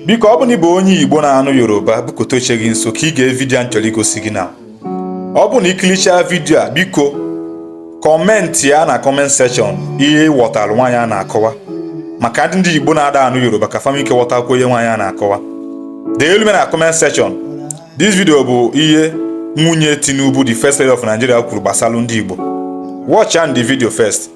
biko ọ bụ na ịbụ onye Igbo na-anụ Yoruba bukote oche gị nso ka ị ga vidio a chọrọ igosi gị na ọ bụ na ikilicha vidio a biko kọmentị ya na kọment sekshọn ihe ghọtara nwaanyị a na-akọwa maka ndị Igbo na-ada anụ Yoruba ka fam ike ghọtakwa ihe nwaanyị a na-akọwa deelu na kọment sekshọn. This video bụ ihe nwunye Tinubu the first lady of Nigeria kwuru gbasara ndị Igbo. Watch and the video first.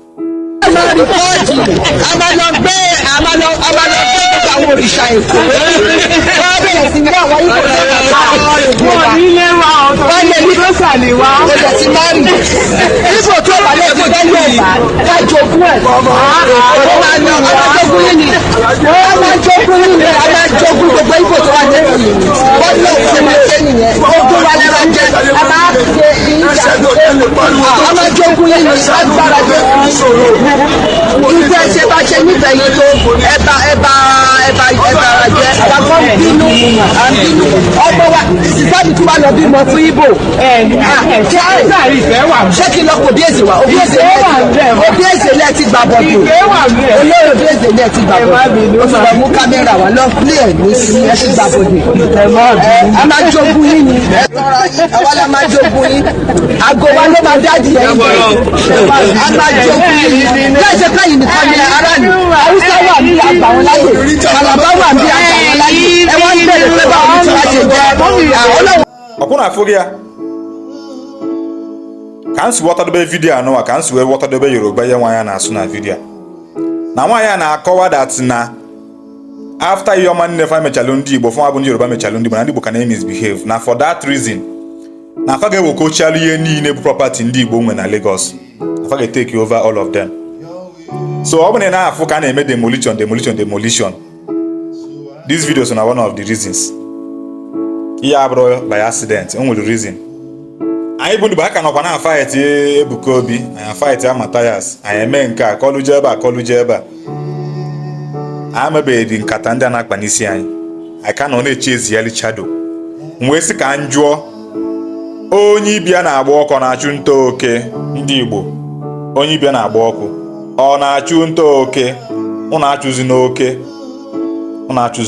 ọkwụna afọ ya ka m si ghọtadobe vidio anụwa ka m si wee ghọtadobe Yoruba ihe nwaanyị na-asụ na vidio na nwaanyị a na-akọwa dat na after ihe ọma nnefa mechalụ ndị Igbo fọma bụ ndị Yoruba mechalụ ndị Igbo na ndị Igbo ka na-misbehave na for that reason na afa ga-ewokochialụ ihe niile bụ property ndị Igbo nwe na Lagos afa ga-take over all of them. So ọ bụ na ị na-afụ ka a na-eme demolition this video so na one of the reasons. Ihe abụrụ by accident, o nwere reason. Anyị bụ ndị bụ aka nọkwa na fight Ebuka Obi, anyị fight Amatayas, anyị eme nke a kọluje ebe a. Amebeghị nkata ndị a na-akpa n'isi anyị. Anyị ka nọ na-eche eziyali chado. Wee sị ka m jụọ onye ibia na-agba ọkụ na-achụ nta oke ndị Igbo. Onye ibia na-agba ọkụ ọ na-achụ nta oke, ọ na-achụzi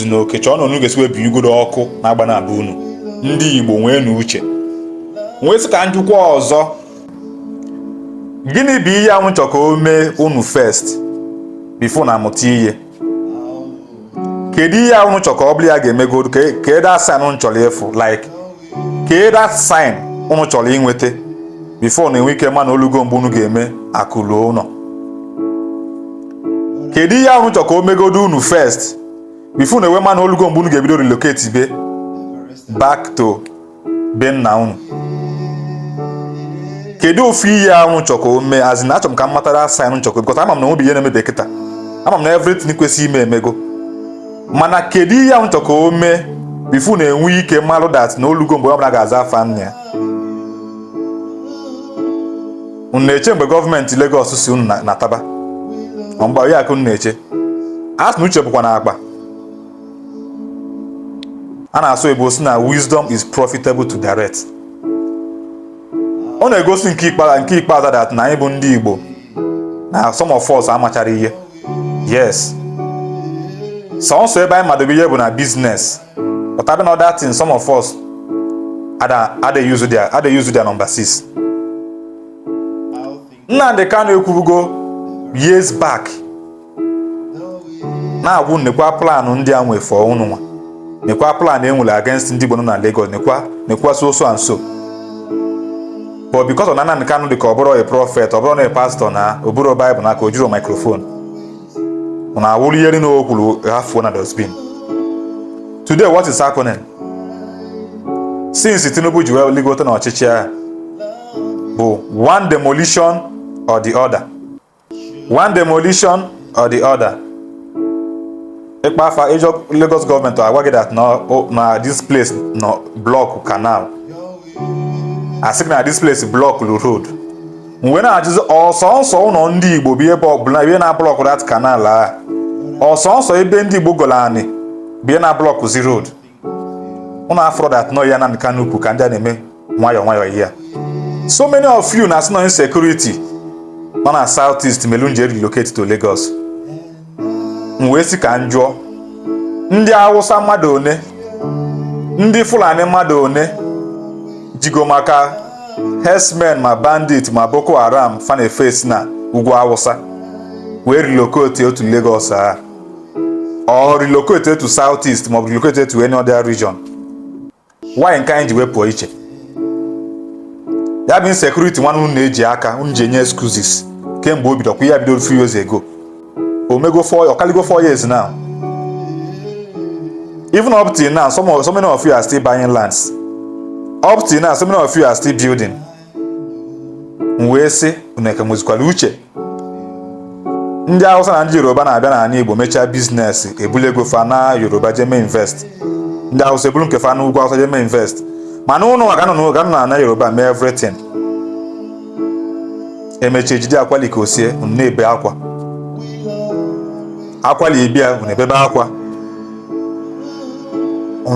n'oke chọọ na unu ga-esi webinyegoro ọkụ na-agba na be unu ndị Igbo nwee n'uche. Nwee sị ka njụkwa ọzọ, gịnị bụ ihe anwụ chọ ka o mee unu first before na amụta ihe? Kedu ihe anwụ chọ ka ọ bụla ya ga-emegoro ka that sign unu chọrọ ịfụ like ka that sign unu chọrọ inweta before na enwe ike ma na olugo mgbe unu ga-eme akụluo ụlọ? Kedu ihe ahụ chọ ka o megodo unu first before na enwe ma na olugo mgbe unu ga-ebido relocate be back to be nna unu? Kedu ofu ihe ahụ chọ ka o mee azị na achọ m ka m matara sign nchọkọ because ama m na nwebi ihe na-emebe kịta, ama m na everything kwesị ime emego, mana kedu ihe ahụ chọ ka o mee before na enwe ike mmalụ dat na olugo mgbe ọbụla ga-aza afa nna ya? Unu na-eche mgbe gọọmenti Lagos si unu nataba mgbe ya ka unu na-eche? Asị na uche bụkwa na akpa. A na-asụ Igbo si na wisdom is profitable to direct. Ọ na-egosi nke ikpeazụ dat na anyị bụ ndị Igbo na some of us amachara ihe. Yes, sọnsọ ebe anyị madobe ihe bụ na business, but abịa na other things some of us ada use their number 6. Nnamdi Kanu ekwubugo years back na-agwụ nekwa plan ndị a nwe for unu nwa, nekwa plan enwere against ndị Igbo nọ na Lagos, nekwa so and so. But because of Nnamdi Kanu dị ka ọ bụrụ a prophet, ọ bụrụ na a pastor na o buru Bible na ka o jiri microphone, ọ na-awụrụ ihe niile o kwuru hafuo na dustbin. Today what is happening? Since Tinubu ji wee ligote na ọchịchị ya bụ one demolition or the other. Ikpafa Lagos government agwa gị that na this place no block canal. Asị na this place block road. Mgbe na-ajụzi ọsọnsọ ụlọ ndị Igbo bụ ebe ọbụla ihe na block that canal a. Ọsọnsọ ebe ndị Igbo golani bụ ihe na block zi road. Unu afro that no ya na Kanu kwu ka ndị a na-eme nwayọ ihe. So many of you na no insecurity nọ na Southeast Melunje relocate to Lagos. Mwesi ka njụọ ndị Hausa mmadụ one, ndị Fulani mmadụ one jigo maka herdsmen ma bandit ma Boko Haram fan face na ugwu Hausa wee relocate otu Lagos or relocate to Southeast ma relocate to any other region. Why nke anyị ji wepụ iche? Ya bụ insecurity nwanne unu na-eji aka unu ji enye excuses kemgbe o bidokwa ya bidoro few years ago. Okaligo 4 years now. Even up till now, so many of you are still buying lands. Up till now, so many of you are still building. Wee sị uneke nwezikwara uche. Ndị Hausa na ndị Yoruba na-abịa n'ala Igbo mechaa business ebule ego fa na Yoruba jeme invest. Ndị Hausa ebulu nke fa na ugwu Hausa jeme invest. Mana ụnụ ga na Yoruba mee everything. Emeche ejide akwali ka osie unu na-ebe akwa. Akwali ebia unu ebebe akwa.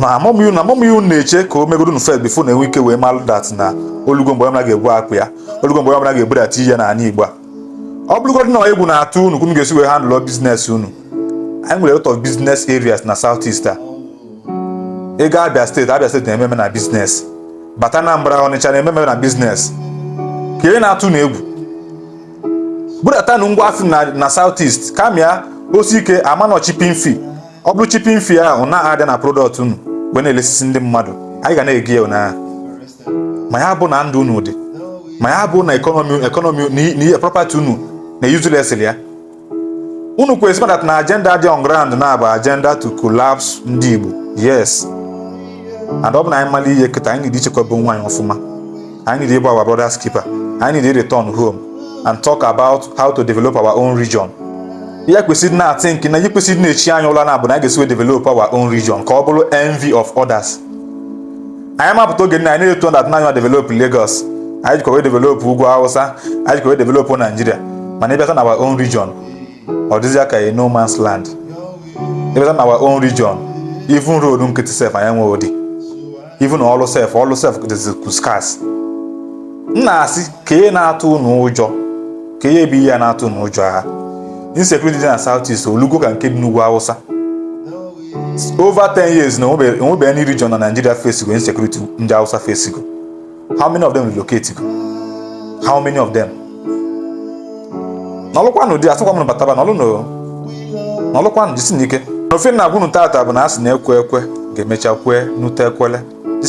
Amamiyu na-eche ka o megoro unu first before na-enwe ike wee malụ that na olugo mgbe ọbụla ga-ebu akpụ ya, olugo mgbe ọbụla ga-ebudata ihe n'ala Igbo a. Ọ bụrụgodị na egwu na-atụ unu ka unu ga-esi wee handle business unu. Anyị nwere a lot of business areas na Southeast a. Ego Abia State na-ememe na business. Bata Anambra, Ọnịcha na-ememe na business. Ka ihe na-atụ na egwu budata na ngwa afọ na Southeast kamịa osi ike amanọ chipping fee. Ọ bụrụ chipping fee ahụ na-adị na product unu wee na-elesisi ndị mmadụ, anyị ga na-ege ya na ma ya bụ na ndụ unu dị, ma ya bụ na economy na ihe property unu na useless ya. Unu kwesịrị that na agenda dị on ground na bụ agenda to collapse ndị Igbo. Yes. And ọ bụ na anyị mali ihe kịta, anyị need ichekwaba onwe anyị ọfụma. Anyị need ịgba our brother's keeper. Anyị need return home and talk about how to develop our own region. Ihe kwesịrị na think na ihe kwesịrị na-echi anya ụla na bụ na anyị ga-esi develop our own region ka ọ bụrụ envy of others. Anyị mapụta oge anyị na-eto that na anyị develop Lagos, anyị jikwa wee develop ugwu Hausa, anyị jikwa wee develop Nigeria, mana ịbịata na our own region ọ dịzị aka a no man's land. Ịbịata na our own region, even road nkịtị sef anyị nwe ụdị, even ọlụ sef dịzị scarce. Nna asị ka ihe na-atụ unu ụjọ, ka ihe bụ ihe na-atụ unu ụjọ ha. Insecurity na Southeast olugo ka nke dị n'ugwu Hausa. Over 10 years na onwebe any region na Nigeria face go insecurity ndị Hausa face go. How many of them relocate go? How many of them? N'ọlụkwanụ dị asịkwa m bataba n'ọlụkwanụ jisi n'ike. N'ofe na-agwụnụ tata bụ na asị na ekwe ga-emecha kwe nute ekwele.